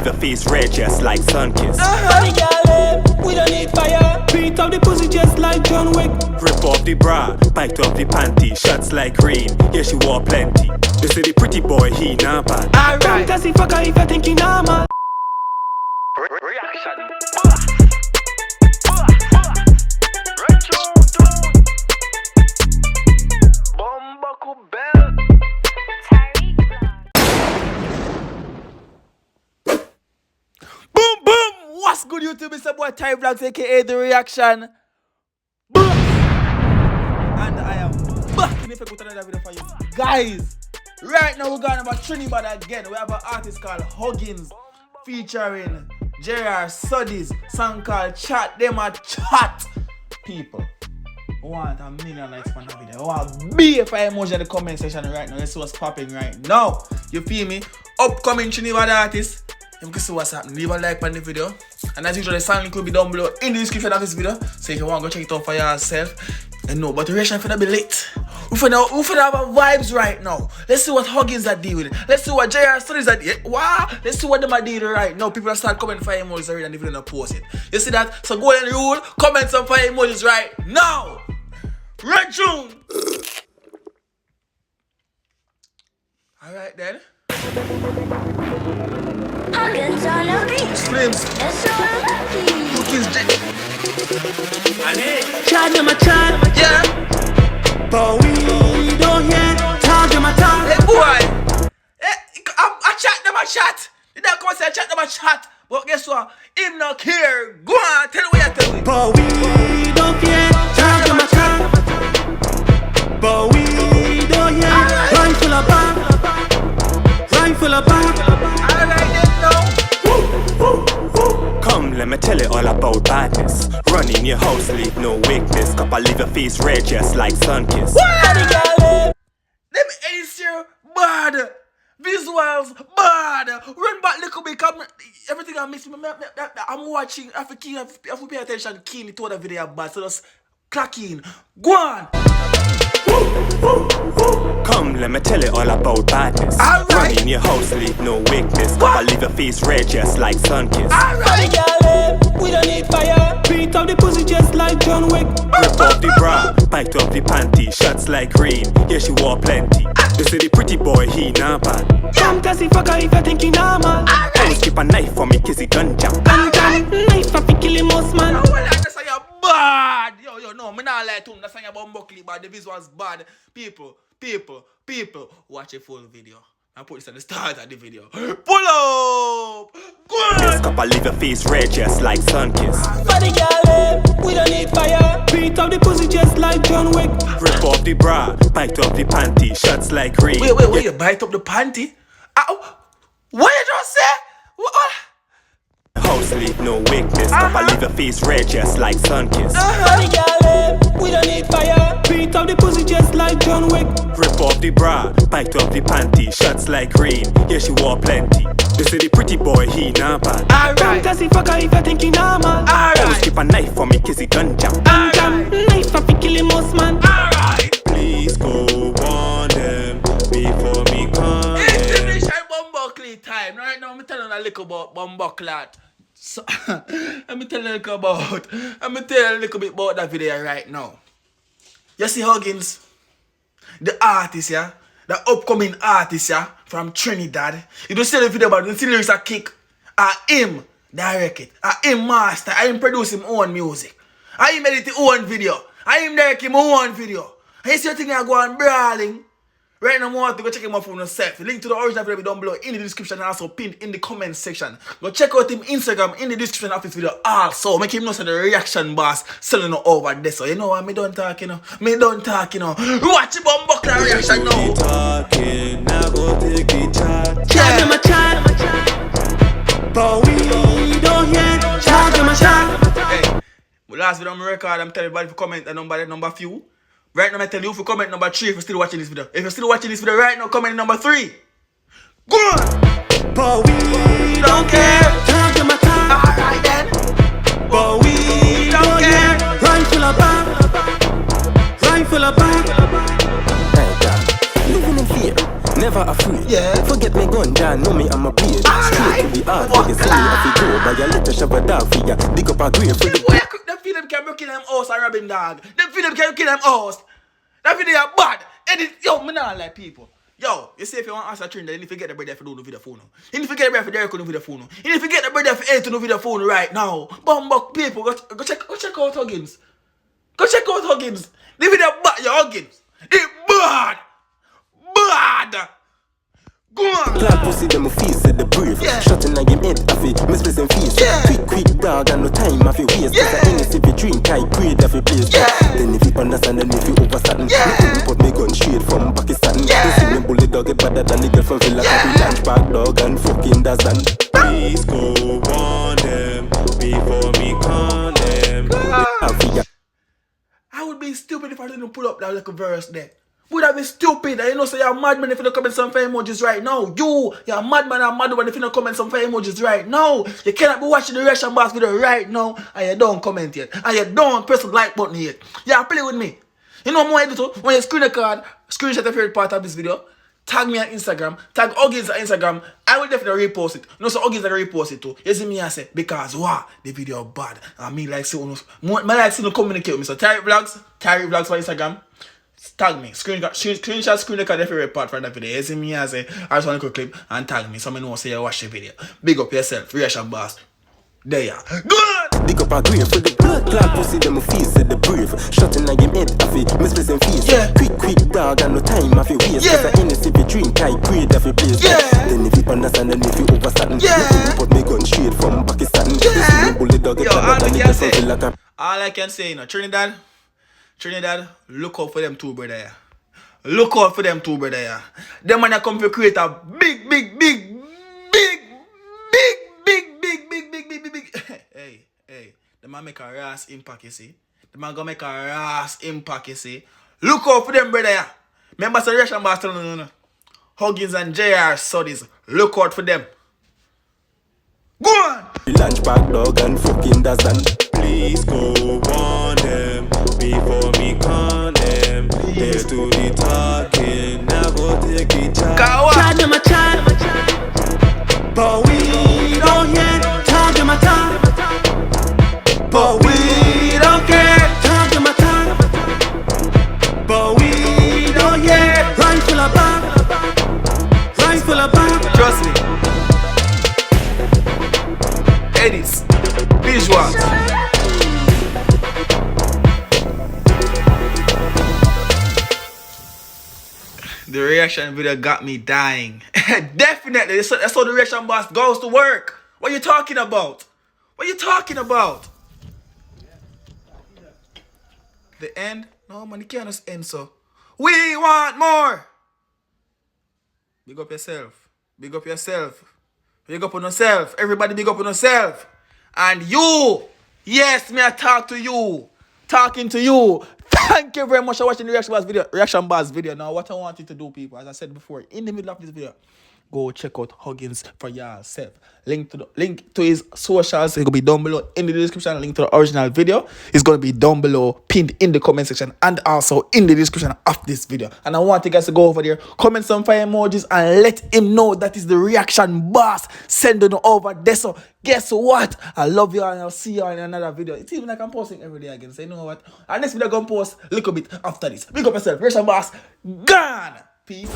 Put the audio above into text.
leave your face red just like sun-kissed. Body girl, we don't need fire. Beat up the pussy just like John Wick. Rip off the bra, bite off the panty. Shots like rain, yeah she wore plenty. They say the pretty boy, he not bad. Alright, fantasy fucker if you think he normal. Reaction. Boom, boom! What's good, YouTube? It's your boy Tyrekevlogs, aka The Reaction. Boom! And I am back in effect with another video for you guys. Right now, we're going about Trinidad again. We have an artist called Hugginz featuring Suddies. Song called Chat. Them a chat. People, I want 1 million likes on that video. I want BFI emoji in the comment section right now. Let's see what's popping right now. You feel me? Upcoming Trinidad artist. You can see what's happening. Leave a like on the video. And as usual, the sound link will be down below in the description of this video. So if you want to go check it out for yourself. And no, but the reaction finna be late. We finna have our vibes right now. Let's see what Hugginz are dealing with. Let's see what Suddies are dealing with. Wow. Let's see what them are dealing right now. People are start commenting fire emojis already and the video not post it. You see that? So go and rule. Comment some fire emojis right now. Red June. Alright then. Hugginz on the beach. Slims. It's so lucky. Hugginz. Chat them a chat. Yeah. But we don't hear. Talk them a talk. Hey boy. I chat them a chat. You don't come and say I chat them a chat. But guess what? Him not care. Go on. Tell me what you tell me. But we don't care. Talk them a talk. But we don't hear. Rifle a bar. Rifle a bar. Alright then now. Come, let me tell you all about badness. Run in your house, leave no weakness. Copper leave your face red just like sun-kissed. Body girl, Them ace here, bad. Visuals, bad. Run back little bit, come. Everything I miss, I'm watching. I have to pay attention keenly to the video bad. So just clock in. Go on. Come, let me tell you all about badness. Alright. Run in your house, leave no weakness. Copper leave your face red just like sun-kissed. body girl, we don't need fire. Beat up the pussy just like John Wick. Rip off the bra, bite off the panty. Shots like rain, yeah she wore plenty. They say the pretty boy, he not bad. Fantasy fucker if you think he normal. Always keep a knife for me, cause he gun jump. Knife for kill him most man. Oh, well, that's how you're bad. Yo, no, me not lie to him. That's how you're bumblecly bad. The visuals bad. People, watch a full video. I put this at the start of the video. Pull up! This Good! copper leave your face red just like sun-kissed. Body girl, we don't need fire. Beat up the pussy just like John Wick. Rip off the bra, bite off the panty. Shots like rain. Wait, you bite up the panty? What you just say? What? House leave no weakness. Copper leave your face red just like sun-kissed. Body girl, we don't need fire. Beat up the pussy just like John Wick. Rip off the bra, bite off the panty. Shots like rain, yeah she wore plenty. They say the pretty boy, he not bad. Alright. Fantasy fucker if you think he normal. Always Alright. keep a knife for me, cause he gun jump. Knife for kill him most man. Alright. Please go warn them before me come. It's English and bumbuckly time. Right now, I'm telling a little about bumbucklat. So, let me tell you a little bit about that video right now. You see Hugginz, the artist, yeah, the upcoming artist, yeah, from Trinidad. You don't see the video about the lyrics a kick. Him direct it. Him master. Him produce him own music. Him edit his own video. Him direct him own video. And you see the thing I go on brawling. Right now, I want to go check him out for yourself. Link to the original video down below in the description and also pinned in the comment section. Go check out him Instagram in the description of this video also. Make him know so the reaction boss selling over there. So you know what? Me don't talk, you know. Watch the bumbuckler reaction now. Talking, now go take the chat. Chat them a chat. But we don't hear. Chat them a chat. Hey, my last video I'm record, I'm telling everybody to comment the number few. Right now, I tell you for comment number 3 if you're still watching this video. If you're still watching this video right now, comment number 3. Good! But we don't care. Talk them a talk. Alright then. But we don't care. Rifle a bar. Rifle a bar. Living in fear, never afraid. Yeah. Forget me gun, John, know me, I'm a beard. Alright. Straight to the art for you. See me if you go by your little shop a dog for you. Dig up a grave for the Boy, them feel them can break in them house and rob him dog. Them feel them can kill them house. That feel they are bad. And it, yo, me not like people. Yo, you see if you want to answer Trinidad, you need to get the brother for do no video phone. You need to get the brother for Derek no video phone. You need to get the brother for A to no video phone right now. Bumbuck people, go check out Hugginz. Go check out Hugginz. The video bad, your Hugginz. It bad. Bad. Go on. Glad pussy them face at the brief. Yeah. Shot in a game head of it, misplace them face. Yeah. Quick dog and no time of your waste. Yeah. Cause I ain't if you drink tight, grade of your place. Yeah. Then if you understand and if you overstand, Yeah. you put me gun straight from Pakistan. Yeah. You see me bully dog get better than the girl from Villa. Yeah. Cause we lunch back dog and fucking Dazan. Please go warn them before me con them. I would be stupid if I didn't pull up that little verse there. Would I be stupid? And you know, say you're a madman if you don't comment some fire emojis right now. You're a madman and a madwoman if you don't comment some fire emojis right now. You cannot be watching the reaction box video right now and you don't comment yet. And you don't press the like button yet. Yeah, play with me. You know what I do too? When you screen a card, screenshot your favorite part of this video, tag me on Instagram, tag Hugginz on Instagram, I will definitely repost it. You know, so Hugginz will repost it too. You see me and say, because wow, the video bad. And me like see, I like see no communicate with me. So Tyrekevlogs for Instagram. Tag me, screenshot, screen record your favorite part from the video. You see me and say, I just want to clip and tag me so I know say you watch the video. Big up yourself, reaction boss. There you are. Good! Dig up a grave for the blood clot pussy them face at the brief. Shot in a game head of it, misplace them face. Yeah. Quick dog and no time of your waste. Yeah. Cause I ain't if you drink tight, grade of your place. Yeah. Then if you understand and if you overstand, Yeah. you put me gun straight from Pakistan. You see me bully dog get Yo, all better than I the can girl from say, Villa. all I can say, you know, Trinidad, look out for them two, brother. Yeah. Look out for them two, brother. Yeah. Them man that come to create a big. Hey. The man make a rash impact, you see. The man gonna make a rash impact, you see. Look out for them, brother. Yeah. Remember, the reaction boss no. Hugginz and JR Suddies. Look out for them. Go on. Lunch back dog and fucking Dazan. Please go warn them before me con them. They do the talking, now go take it charge. Chat them a chat, but we don't hear. Talk them a talk, but we don't care. Talk them a talk, but we don't hear. Rifle a bang, Trust me. Edits. Visuals. The reaction video got me dying. Definitely. That's how the reaction boss goes to work. What are you talking about? What are you talking about? The end? No, man, it can't just end so. We want more. Big up yourself. Big up yourself. Big up on yourself. Everybody big up on yourself. And you. Yes, may I talk to you. Talking to you. Thank you very much for watching the reaction bars video. Now, what I want you to do, people, as I said before, in the middle of this video, go check out Hugginz for yourself. Link to his socials is gonna be down below in the description. Link to the original video is gonna be down below, pinned in the comment section, and also in the description of this video. And I want you guys to go over there, comment some fire emojis, and let him know that is the reaction boss. Send it over there. So guess what? I love you, and I'll see you in another video. It's even like I'm posting every day again. So you know what? And next video I'm gonna post a little bit after this. Big up yourself, reaction boss. Gone. Peace.